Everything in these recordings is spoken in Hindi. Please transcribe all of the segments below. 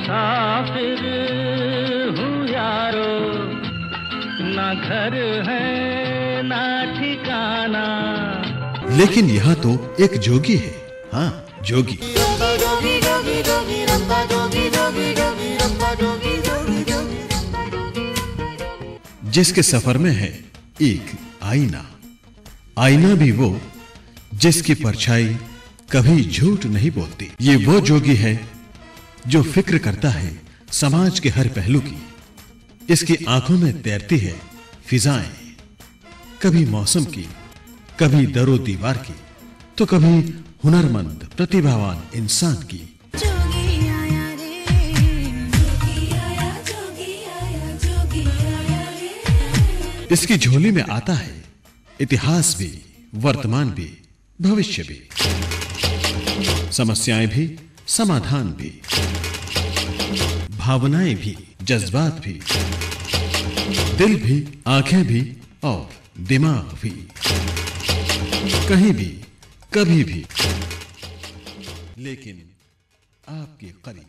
मुसाफिर हूँ यारो, ना घर है ना ठिकाना। लेकिन यह तो एक जोगी है। हाँ, जोगी। जिसके सफर में है एक आईना। आईना भी वो जिसकी परछाई कभी झूठ नहीं बोलती। ये वो जोगी है जो फिक्र करता है समाज के हर पहलू की। इसकी आंखों में तैरती है फिजाएं, कभी मौसम की, कभी दरो दीवार की, तो कभी हुनरमंद प्रतिभावान इंसान की। जोगी आया रे, जोगी आया, जोगी आया, जोगी आया रे। इसकी झोली में आता है इतिहास भी, वर्तमान भी, भविष्य भी, समस्याएं भी, समाधान भी, भावनाएं भी, जज्बात भी, दिल भी, आंखें भी और दिमाग भी। कहीं भी, कभी भी, लेकिन आपके करीब।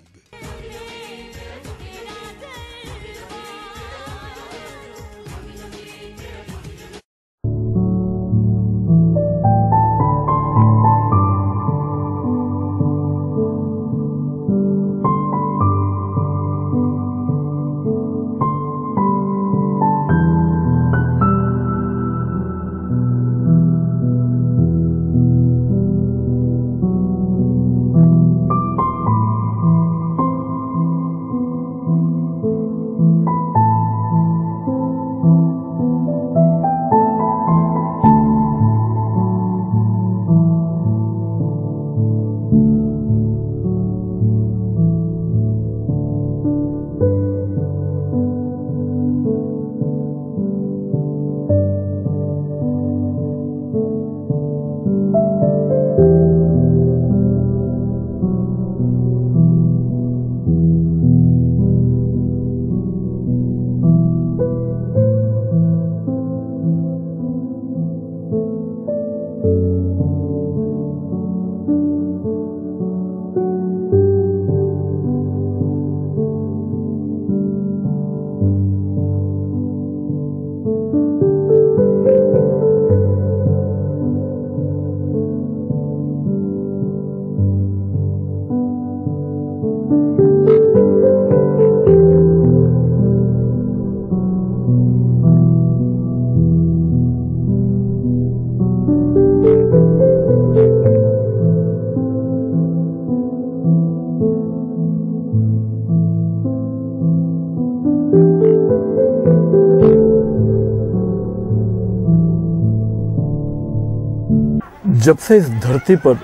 जब से इस धरती पर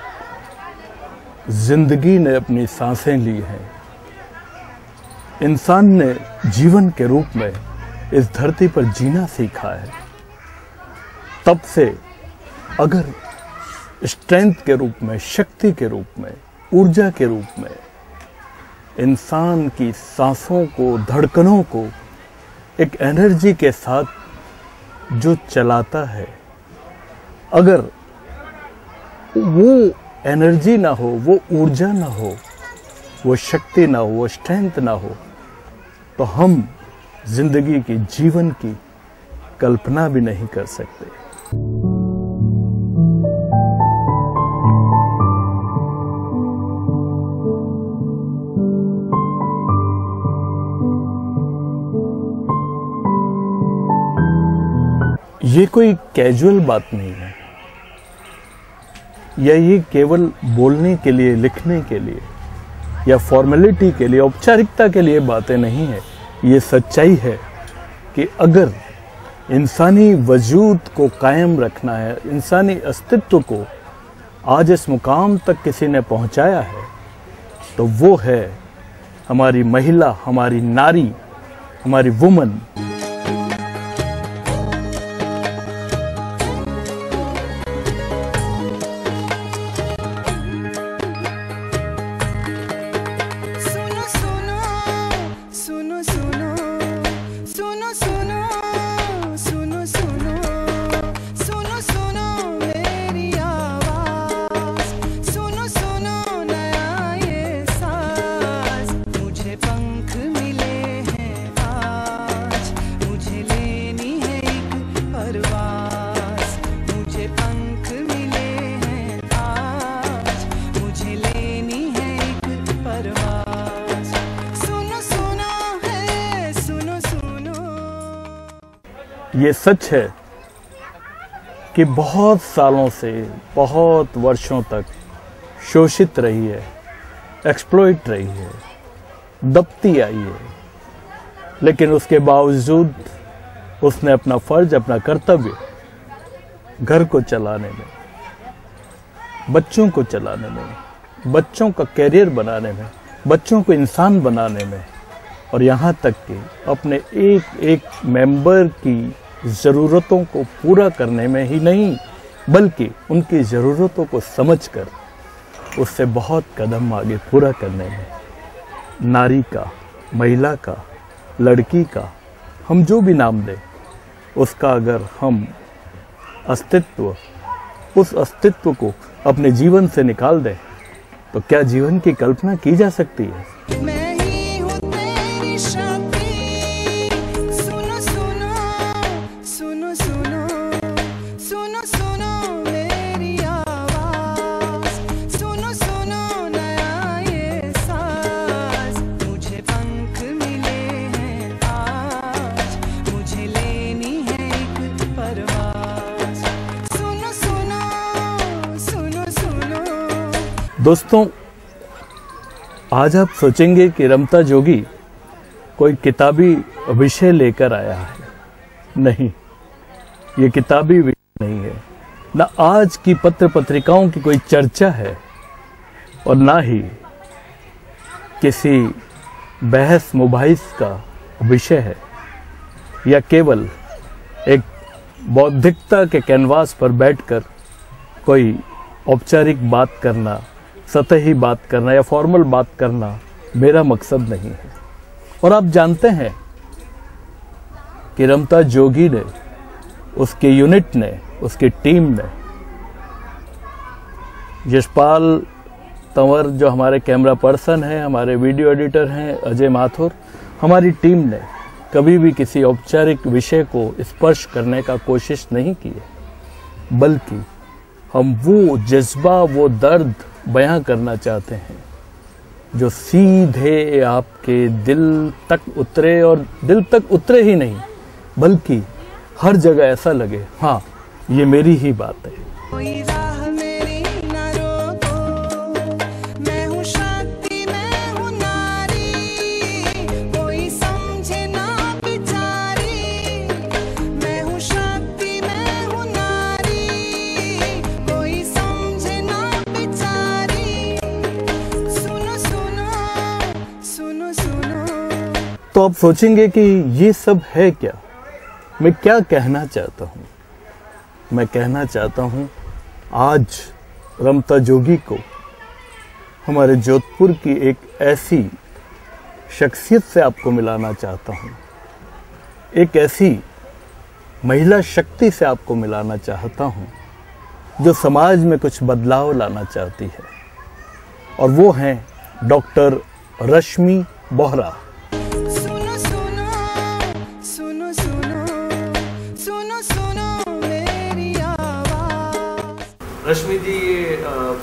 जिंदगी ने अपनी सांसें ली हैं, इंसान ने जीवन के रूप में इस धरती पर जीना सीखा है, तब से अगर स्ट्रेंथ के रूप में, शक्ति के रूप में, ऊर्जा के रूप में इंसान की सांसों को, धड़कनों को एक एनर्जी के साथ जो चलाता है, अगर वो एनर्जी ना हो, वो ऊर्जा ना हो, वो शक्ति ना हो, वो स्ट्रेंथ ना हो, तो हम जिंदगी की, जीवन की कल्पना भी नहीं कर सकते। ये कोई कैजुअल बात नहीं है, या ये केवल बोलने के लिए, लिखने के लिए या फॉर्मेलिटी के लिए, औपचारिकता के लिए बातें नहीं है। ये सच्चाई है कि अगर इंसानी वजूद को कायम रखना है, इंसानी अस्तित्व को आज इस मुकाम तक किसी ने पहुंचाया है, तो वो है हमारी महिला, हमारी नारी, हमारी वुमन। ये सच है कि बहुत सालों से, बहुत वर्षों तक शोषित रही है, एक्सप्लॉइट रही है, दबती आई है, लेकिन उसके बावजूद उसने अपना फर्ज, अपना कर्तव्य घर को चलाने में, बच्चों को चलाने में, बच्चों का कैरियर बनाने में, बच्चों को इंसान बनाने में, और यहाँ तक कि अपने एक एक मेंबर की ज़रूरतों को पूरा करने में ही नहीं, बल्कि उनकी ज़रूरतों को समझकर उससे बहुत कदम आगे पूरा करने में, नारी का, महिला का, लड़की का, हम जो भी नाम दें, उसका अगर हम अस्तित्व, उस अस्तित्व को अपने जीवन से निकाल दें, तो क्या जीवन की कल्पना की जा सकती है? मैं ही हूँ तेरी शक्ति, सुनो सुनो सुनो सुनो सुनो सुनो मेरी आवाज़, सुनो सुनो नया ये साज, मुझे पंख मिले हैं आज, मुझे लेनी है एक परवाज़, सुनो सुनो सुनो सुनो। दोस्तों, आज आप सोचेंगे कि रमता जोगी कोई किताबी विषय लेकर आया है। नहीं, ये किताबी विषय नहीं है, ना आज की पत्र पत्रिकाओं की कोई चर्चा है, और ना ही किसी बहस मुबाहिस का विषय है, या केवल एक बौद्धिकता के कैनवास पर बैठकर कोई औपचारिक बात करना, सतही बात करना या फॉर्मल बात करना मेरा मकसद नहीं है। और आप जानते हैं कि रमता जोगी ने, उसके यूनिट ने, उसकी टीम ने, यशपाल तंवर जो हमारे कैमरा पर्सन हैं, हमारे वीडियो एडिटर हैं, अजय माथुर, हमारी टीम ने कभी भी किसी औपचारिक विषय को स्पर्श करने का कोशिश नहीं की है, बल्कि हम वो जज्बा, वो दर्द बयां करना चाहते हैं जो सीधे आपके दिल तक उतरे, और दिल तक उतरे ही नहीं, बल्कि हर जगह ऐसा लगे, हाँ, ये मेरी ही बात है। कोई राह मेरी न रोको, मैं हूँ शक्ति, मैं हूँ नारी, कोई समझे ना बिचारी, मैं हूँ शक्ति, मैं हूँ नारी, कोई समझे ना बिचारी, सुनो सुनो सुनो सुनो। तो आप सोचेंगे कि ये सब है क्या? मैं क्या कहना चाहता हूँ? मैं कहना चाहता हूँ, आज रमता जोगी को हमारे जोधपुर की एक ऐसी शख्सियत से आपको मिलाना चाहता हूँ, एक ऐसी महिला शक्ति से आपको मिलाना चाहता हूँ जो समाज में कुछ बदलाव लाना चाहती है, और वो हैं डॉक्टर रश्मि बोहरा। सुनो सुनो सुनो सुनो सुनो सुनो मेरी आवाज़। रश्मि जी, ये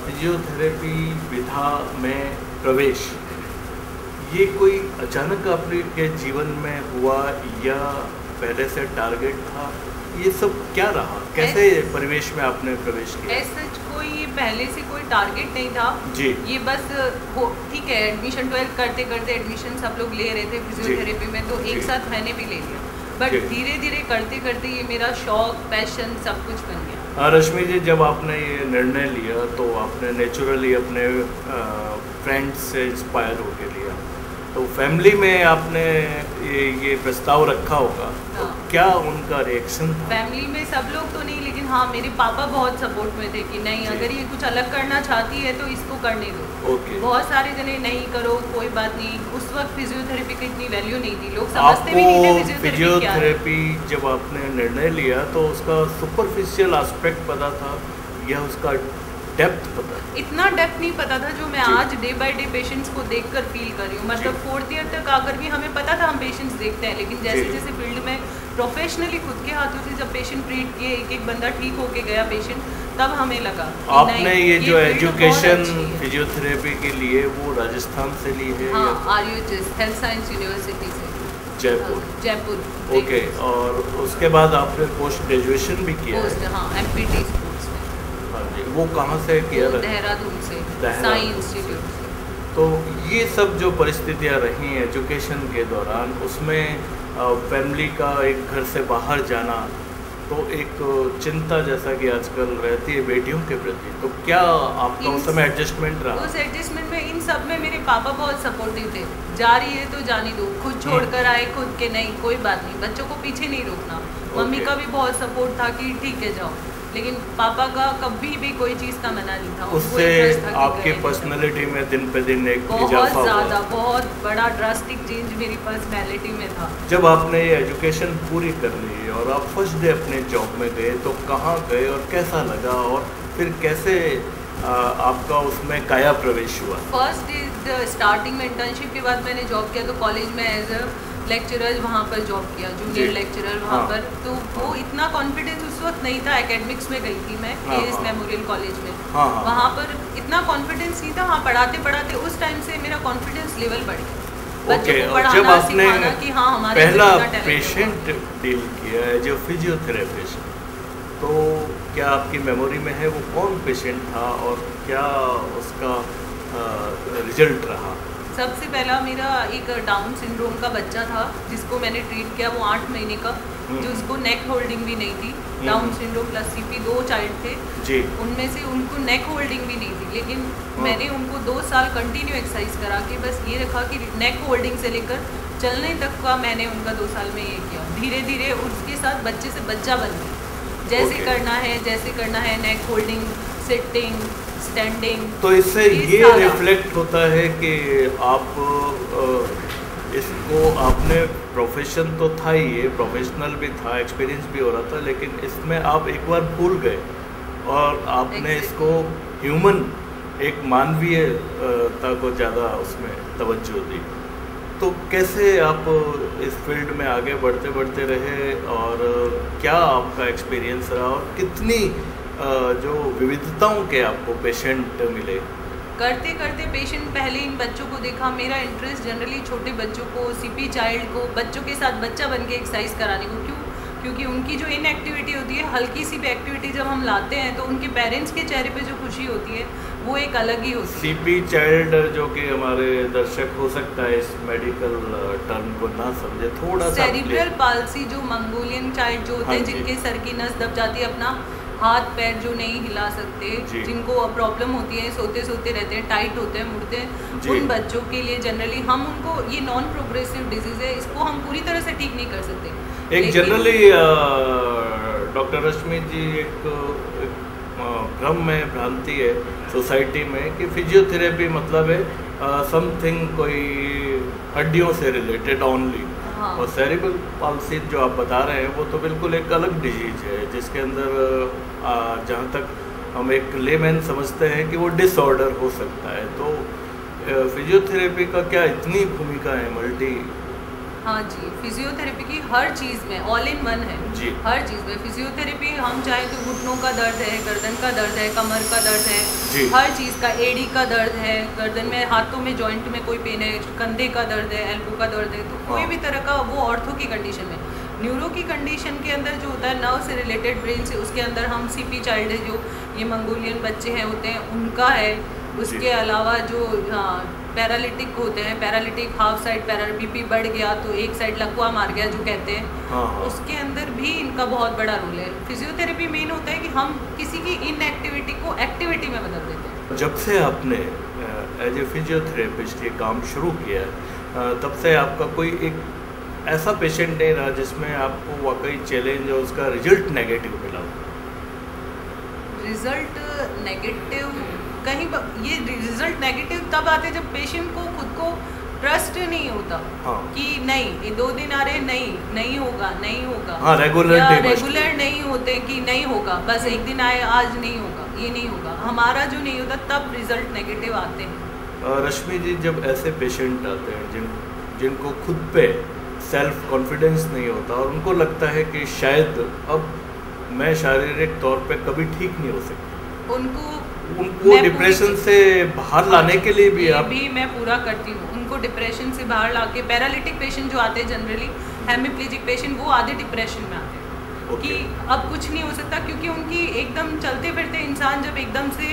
फिजियोथेरेपी विधा में प्रवेश, ये कोई अचानक आपके जीवन में हुआ या पहले से टारगेट था? ये सब क्या रहा, कैसे परिवेश में आपने प्रवेश किया? ऐसा कोई पहले से कोई टारगेट नहीं था जी। ये बस हो, ठीक है, एडमिशन 12 करते करते एडमिशन सब लोग ले रहे थे फिजियोथेरेपी में, तो एक जी। साथ मैंने भी ले लिया, बट जी। धीरे धीरे करते करते ये मेरा शौक, पैशन सब कुछ बन गया। रश्मि जी, जब आपने ये निर्णय लिया तो आपने नेचुरली अपने फ्रेंड्स से इंस्पायर होकर लिया, तो फैमिली में आपने ये प्रस्ताव रखा होगा, तो हाँ। क्या उनका रिएक्शन था? फैमिली में सब लोग तो नहीं, लेकिन हाँ, मेरे पापा बहुत सपोर्ट में थे कि नहीं, जी। अगर ये कुछ अलग करना चाहती है तो इसको करने दो। ओके। बहुत सारे जने नहीं करो, कोई बात नहीं, उस वक्त फिजियोथेरेपी की इतनी वैल्यू नहीं थी, लोग समझते भी नहीं थे आपको फिजियोथेरेपी क्या है। फिजियोथेरेपी जब आपने निर्णय लिया तो उसका सुपरफिशियल एस्पेक्ट पता था या उसका डेप्थ पता था? इतना डेप्थ नहीं पता था जो मैं जी। आज डे बाय डे पेशेंट्स को देखकर फील कर रही हूँ। मतलब 4th ईयर तक आकर भी हमें पता था हम पेशेंट्स देखते हैं, लेकिन जैसे जी। जैसे फील्ड में प्रोफेशनली खुद के हाथों से जब पेशेंट ट्रीट किए, एक एक बंदा ठीक होके गया पेशेंट, तब हमें लगा कि आपने नहीं, ये जो फील्ड बहुत एजुकेशन अच्छी है। फिजियोथेरेपी के लिए वो राजस्थान से ली है हाँ, या? RUHS हेल्थ साइंस यूनिवर्सिटी से। जयपुर। जयपुर। ओके, और उसके बाद आपने पोस्ट ग्रेजुएशन भी किया पोस्ट, है? हाँ, MPT स्कूल्स में। हाँ जी, वो कहाँ से किया? वो देहरादून से, देहरादून साई इंस्टीट्यूट से। तो ये सब जो परिस्थितियाँ रही एजुकेशन के दौरान, उसमें फैमिली का एक घर से बाहर जाना, तो एक चिंता जैसा कि आजकल रहती है बेटियों के प्रति, तो क्या आपका उस समय एडजस्टमेंट रहा? उस एडजस्टमेंट में इन सब में मेरे पापा बहुत सपोर्टिव थे। जा रही है तो जाने दो, खुद छोड़कर आए, खुद के नहीं, कोई बात नहीं, बच्चों को पीछे नहीं रोकना। मम्मी का भी बहुत सपोर्ट था कि ठीक है जाओ, लेकिन पापा का कभी भी कोई चीज़ का मना नहीं था। उससे आपकी पर्सनैलिटी में दिन पे दिन एक बहुत इजाफा ज़्यादा, हुआ? बहुत बड़ा ड्रास्टिक चेंज मेरी पर्सनैलिटी में था। जब आपने ये एजुकेशन पूरी कर ली और आप फर्स्ट डे अपने जॉब में गए, तो कहाँ गए और कैसा लगा, और फिर कैसे आपका उसमें काया प्रवेश हुआ? फर्स्ट डे स्टार्टिंग में इंटर्नशिप के बाद मैंने जॉब किया, तो कॉलेज में एज अ लेक्चरर वहाँ पर जॉब किया, जूनियर लेक्चरर वहाँ पर। तो वो इतना कॉन्फिडेंस उस वक्त नहीं था। एकेडमिक्स में गई थी मैं, KS मेमोरियल कॉलेज में। वहाँ पर इतना कॉन्फिडेंस नहीं था। हाँ, पढ़ाते पढ़ाते उस टाइम से मेरा कॉन्फिडेंस लेवल बढ़ गया। ओके, और जब आपने पहला पेशेंट डील किया है जो फिजियोथेरेपिस्ट, तो क्या आपकी मेमोरी में है वो कौन पेशेंट था और क्या उसका रिजल्ट रहा? सबसे पहला मेरा एक डाउन सिंड्रोम का बच्चा था जिसको मैंने ट्रीट किया। वो 8 महीने का, जो उसको नेक होल्डिंग भी नहीं थी। Down syndrome plus CP 2 child थे जी। उनमें से उनको नेक होल्डिंग भी नहीं थी, लेकिन मैंने उनको 2 साल कंटिन्यू एक्सरसाइज करा के बस ये रखा कि नेक होल्डिंग से लेकर चलने तक का मैंने उनका 2 साल में ये किया। धीरे धीरे उसके साथ बच्चे से बच्चा बन गया। जैसे करना है नेक होल्डिंग, सिटिंग, स्टैंडिंग। तो इससे ये रिफ्लेक्ट होता है कि आप इसको, आपने प्रोफेशन तो था ही, ये प्रोफेशनल भी था, एक्सपीरियंस भी हो रहा था, लेकिन इसमें आप एक बार भूल गए और आपने इसको ह्यूमन, एक मानवीयता को ज़्यादा उसमें तवज्जो दी। तो कैसे आप इस फील्ड में आगे बढ़ते बढ़ते रहे और क्या आपका एक्सपीरियंस रहा और कितनी जो विविधताओं के आपको पेशेंट मिले? करते करते पेशेंट, पहले इन बच्चों को देखा। मेरा इंटरेस्ट जनरली छोटे बच्चों को, CP चाइल्ड को, बच्चों के साथ बच्चा बन के एक्सरसाइज कराने को। क्यों? क्योंकि उनकी जो इनएक्टिविटी होती है, हल्की सी भी एक्टिविटी जब हम लाते हैं तो उनके पेरेंट्स के चेहरे पे जो खुशी होती है वो एक अलग ही होती है। CP चाइल्ड, जो कि हमारे दर्शक हो सकता है इस मेडिकल टर्म को ना समझे, थोड़ा सा सेरिब्रल पाल्सी, जो मंगोलियन चाइल्ड जो होते हैं, जिनके सर की नस दब जाती है, अपना हाथ पैर जो नहीं हिला सकते, जिनको प्रॉब्लम होती है, सोते सोते रहते हैं, टाइट होते हैं, मुड़ते हैं, उन बच्चों के लिए जनरली हम उनको, ये नॉन प्रोग्रेसिव डिजीज है, इसको हम पूरी तरह से ठीक नहीं कर सकते। एक जनरली डॉक्टर रश्मि जी, एक भ्रम में, भ्रांति है सोसाइटी में कि फिजियोथेरेपी मतलब है समथिंग कोई हड्डियों से रिलेटेड ओनली। और सेरिब्रल पाल्सी जो आप बता रहे हैं वो तो बिल्कुल एक अलग डिजीज है, जिसके अंदर जहाँ तक हम एक लेमैन समझते हैं कि वो डिसऑर्डर हो सकता है। तो फिजियोथेरेपी का क्या इतनी भूमिका है मल्टी? हाँ जी, फिजियोथेरेपी की हर चीज़ में ऑल इन वन है जी। हर चीज़ में फिजियोथेरेपी, हम चाहे तो घुटनों का दर्द है, गर्दन का दर्द है, कमर का दर्द है, हर चीज़ का, एडी का दर्द है, गर्दन में, हाथों में जॉइंट में कोई पेन है, कंधे का दर्द है, एल्बो का दर्द है, तो कोई भी तरह का, वो ऑर्थो की कंडीशन में। न्यूरो की कंडीशन के अंदर जो होता है, नर्व से रिलेटेड, ब्रेन से, उसके अंदर हम CP चाइल्ड है, जो ये मंगोलियन बच्चे हैं होते हैं, उनका है। उसके अलावा जो पैरालिटिक होते हैं, पैरालिटिक हाफ साइड BP बढ़ गया तो एक साइड लकवा मार गया जो कहते हैं, उसके अंदर भी इनका बहुत बड़ा रोल है। फिजियोथेरेपी मेन होता है कि हम किसी की इनएक्टिविटी को एक्टिविटी में बदल देते हैं। जब से आपने एज ए फिजियोथेरेपिस्ट ये काम शुरू किया, तब से आपका कोई एक ऐसा पेशेंट नहीं रहा जिसमें आपको वाकई चैलेंज और उसका रिजल्ट नेगेटिव मिला? रिजल्ट नेगेटिव कहीं, ये रिजल्ट नेगेटिव तब आते जब पेशेंट को खुद को ट्रस्ट नहीं होता कि नहीं, ये 2 दिन आ रहे, नहीं होगा, नहीं होगा, रेगुलर नहीं होते कि नहीं होगा, बस एक दिन आए, आज नहीं होगा, ये नहीं होगा, हमारा जो नहीं होता, तब रिजल्ट नेगेटिव आते हैं। रश्मि जी, जब ऐसे पेशेंट आते हैं जिनको खुद पे सेल्फ कॉन्फिडेंस नहीं होता और उनको लगता है कि शायद अब मैं शारीरिक तौर पे कभी ठीक नहीं हो सकती, उनको उनको डिप्रेशन से बाहर लाने के लिए भी आप भी मैं पूरा करती हूँ। उनको डिप्रेशन से बाहर लाके, पैरालिटिक पेशेंट जो आते हैं जनरली, हेमिप्लेजिक पेशेंट, वो आधे डिप्रेशन में आते हैं कि अब कुछ नहीं हो सकता, क्योंकि उनकी एकदम चलते फिरते इंसान जब एकदम से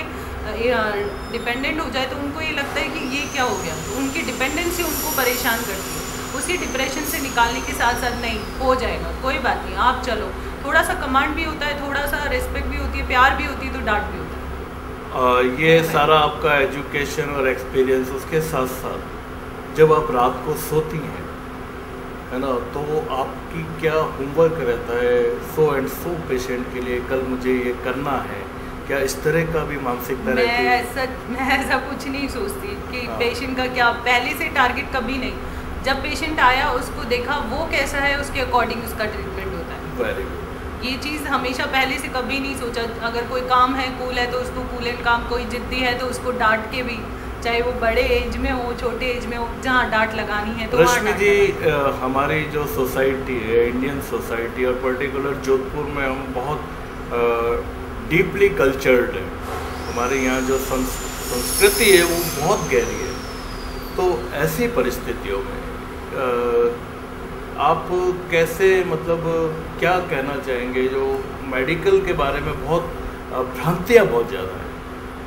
डिपेंडेंट हो जाए तो उनको ये लगता है कि ये क्या हो गया, तो उनकी डिपेंडेंसी उनको परेशान करती है। उसी डिप्रेशन से निकालने के साथ साथ नहीं हो जाएगा, कोई बात नहीं, आप चलो, थोड़ा सा कमांड भी होता है, थोड़ा सा रिस्पेक्ट भी होती है, प्यार भी होती है, तो डांट भी होता है। ये सारा आपका एजुकेशन और एक्सपीरियंस, उसके साथ साथ जब आप रात को सोती हैं, है ना, तो आपकी क्या होमवर्क रहता है सो एंड सो पेशेंट के लिए, कल मुझे ये करना है, क्या इस तरह का भी मानसिकता रहती है? मैं ऐसा कुछ नहीं सोचती कि पेशेंट का क्या, पहले से टारगेट कभी नहीं। जब पेशेंट आया, उसको देखा, वो कैसा है, उसके अकॉर्डिंग उसका ट्रीटमेंट होता है। Very good. ये चीज़ हमेशा पहले से कभी नहीं सोचा। अगर कोई काम है कूल है तो उसको कूल एंड काम, कोई जिद्दी है तो उसको डांट के भी, चाहे वो बड़े एज में हो छोटे एज में हो, जहाँ डांट लगानी है तो रश्मि जी, हमारी जो सोसाइटी है, इंडियन सोसाइटी, और पर्टिकुलर जोधपुर में हम बहुत डीपली कल्चर्ड है। हमारे यहाँ जो संस्कृति है वो बहुत गहरी है। तो ऐसी परिस्थितियों में आप कैसे, मतलब क्या कहना चाहेंगे, जो मेडिकल के बारे में बहुत भ्रांतियाँ बहुत ज़्यादा हैं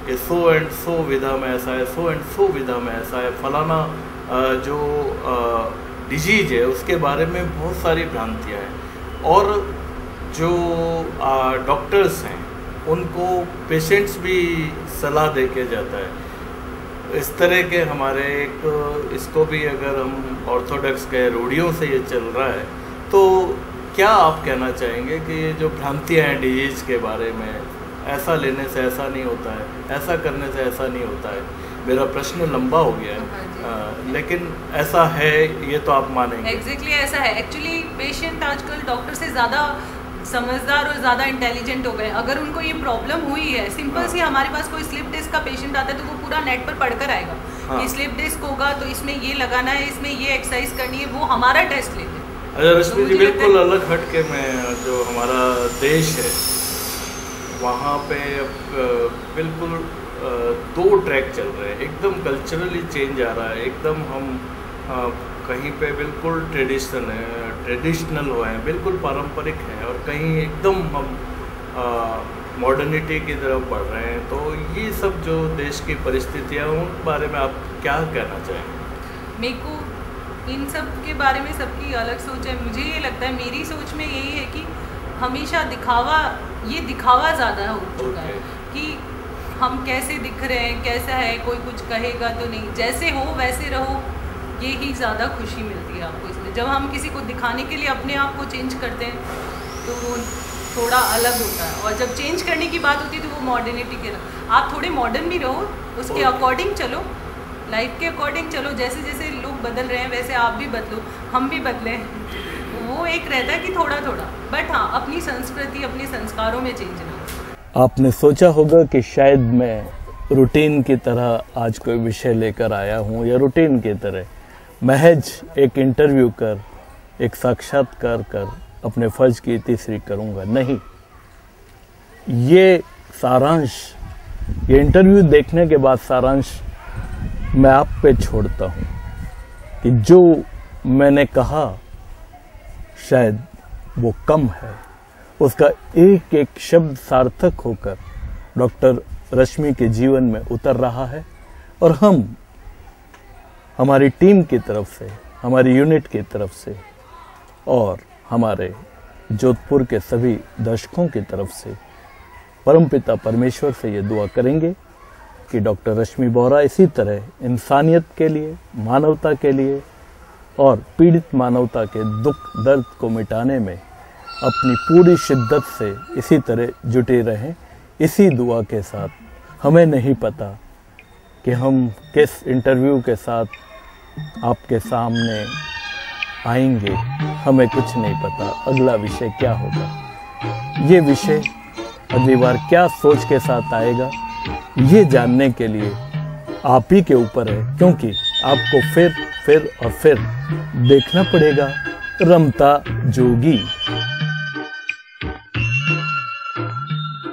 कि सो एंड सो विधा में ऐसा है, सो एंड सो विधा में ऐसा है, फलाना जो डिजीज है उसके बारे में बहुत सारी भ्रांतियाँ हैं, और जो डॉक्टर्स हैं उनको पेशेंट्स भी सलाह दे के जाता है। इस तरह के हमारे एक, इसको भी अगर हम ऑर्थोडॉक्स के रूढ़ियों से ये चल रहा है, तो क्या आप कहना चाहेंगे कि ये जो भ्रांतियाँ हैं डिजीज के बारे में, ऐसा लेने से ऐसा नहीं होता है, ऐसा करने से ऐसा नहीं होता है? मेरा प्रश्न लंबा हो गया है, लेकिन ऐसा है, ये तो आप मानेंगे। एग्जैक्टली ऐसा है। एक्चुअली पेशेंट आजकल डॉक्टर से ज़्यादा समझदार और ज़्यादा इंटेलिजेंट हो गए। अगर उनको ये प्रॉब्लम हुई है, सिंपल सी, हमारे पास कोई स्लिप डिस्क का पेशेंट आता है तो वो पूरा नेट पर पढ़कर आएगा कि स्लिप डिस्क होगा तो इसमें ये लगाना है, इसमें ये एक्सरसाइज करनी है, वो हमारा टेस्ट लेते हैं। अच्छा रश्मि जी, बिल्कुल अलग हट के मैं, जो हमारा देश है वहाँ पे बिल्कुल 2 ट्रैक चल रहे हैं, एकदम कल्चरली चेंज आ रहा है, एकदम हम कहीं पे बिल्कुल ट्रेडिशनल हुए हैं, बिल्कुल पारंपरिक हैं, और कहीं एकदम हम मॉडर्निटी की तरफ बढ़ रहे हैं। तो ये सब जो देश की परिस्थितियाँ, उन बारे में आप क्या कहना चाहेंगे? मेरे को इन सब के बारे में सबकी अलग सोच है। मुझे ये लगता है, मेरी सोच में यही है कि हमेशा दिखावा, ये दिखावा ज़्यादा हो चुका है कि हम कैसे दिख रहे हैं, कैसा है, कोई कुछ कहेगा तो नहीं, जैसे हो वैसे रहो, ये ही ज़्यादा खुशी मिलती है आपको इसमें। जब हम किसी को दिखाने के लिए अपने आप को चेंज करते हैं तो वो थोड़ा अलग होता है, और जब चेंज करने की बात होती है तो वो मॉडर्निटी के, आप थोड़े मॉडर्न भी रहो, उसके अकॉर्डिंग चलो, लाइफ के अकॉर्डिंग चलो, जैसे जैसे लोग बदल रहे हैं वैसे आप भी बदलो, हम भी बदलें। वो एक रहता है कि थोड़ा थोड़ा, बट हाँ, अपनी संस्कृति, अपने संस्कारों में चेंज ना। आपने सोचा होगा कि शायद मैं रूटीन की तरह आज कोई विषय लेकर आया हूँ, या रूटीन की तरह महज एक इंटरव्यू कर, एक साक्षात्कार कर अपने फर्ज की तीसरी करूँगा। नहीं, ये सारांश, ये इंटरव्यू देखने के बाद सारांश मैं आप पे छोड़ता हूँ कि जो मैंने कहा शायद वो कम है, उसका एक एक शब्द सार्थक होकर डॉक्टर रश्मि के जीवन में उतर रहा है, और हम, हमारी टीम की तरफ से, हमारी यूनिट की तरफ से, और हमारे जोधपुर के सभी दर्शकों की तरफ से परमपिता परमेश्वर से ये दुआ करेंगे कि डॉक्टर रश्मि बोहरा इसी तरह इंसानियत के लिए, मानवता के लिए और पीड़ित मानवता के दुख दर्द को मिटाने में अपनी पूरी शिद्दत से इसी तरह जुटे रहें। इसी दुआ के साथ, हमें नहीं पता कि हम किस इंटरव्यू के साथ आपके सामने आएंगे, हमें कुछ नहीं पता अगला विषय क्या होगा, ये विषय अगली बार क्या सोच के साथ आएगा, ये जानने के लिए आप ही के ऊपर है, क्योंकि आपको फिर और फिर देखना पड़ेगा रमता जोगी।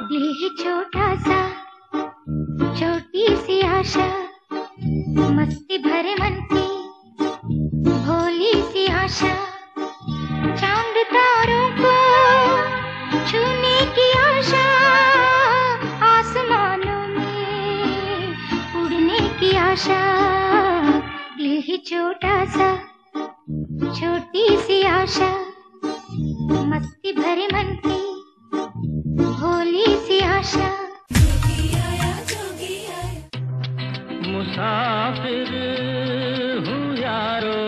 दिल है छोटा सा आशा, चांद तारों को छूने की आशा, आसमानों में उड़ने की आशा। दिल ही छोटा सा, छोटी सी आशा, मस्ती भरे मन की भोली सी आशा। मुसाफिर हूँ यारो,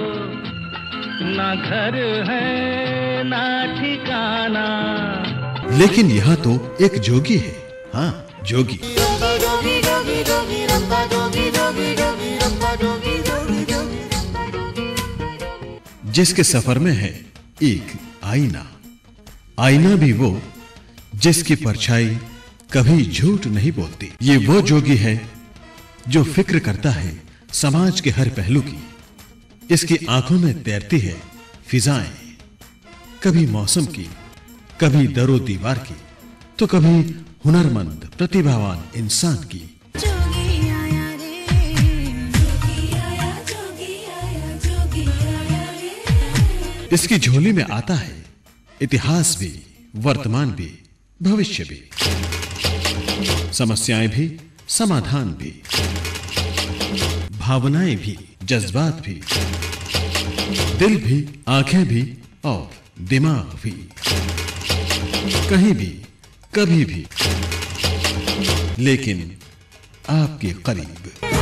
ना घर है ना ठिकाना। लेकिन यहाँ तो एक जोगी है। हाँ, जोगी। जिसके सफर में है एक आईना। आईना भी वो जिसकी परछाई कभी झूठ नहीं बोलती। ये वो जोगी है जो फिक्र करता है समाज के हर पहलू की। इसकी आंखों में तैरती है फिजाएं, कभी मौसम की, कभी दरो दीवार की, तो कभी हुनरमंद प्रतिभावान इंसान की। इसकी झोली में आता है इतिहास भी, वर्तमान भी, भविष्य भी, समस्याएं भी, समाधान भी, भावनाएं भी, जज्बात भी, दिल भी, आंखें भी और दिमाग भी। कहीं भी, कभी भी, लेकिन आपके करीब।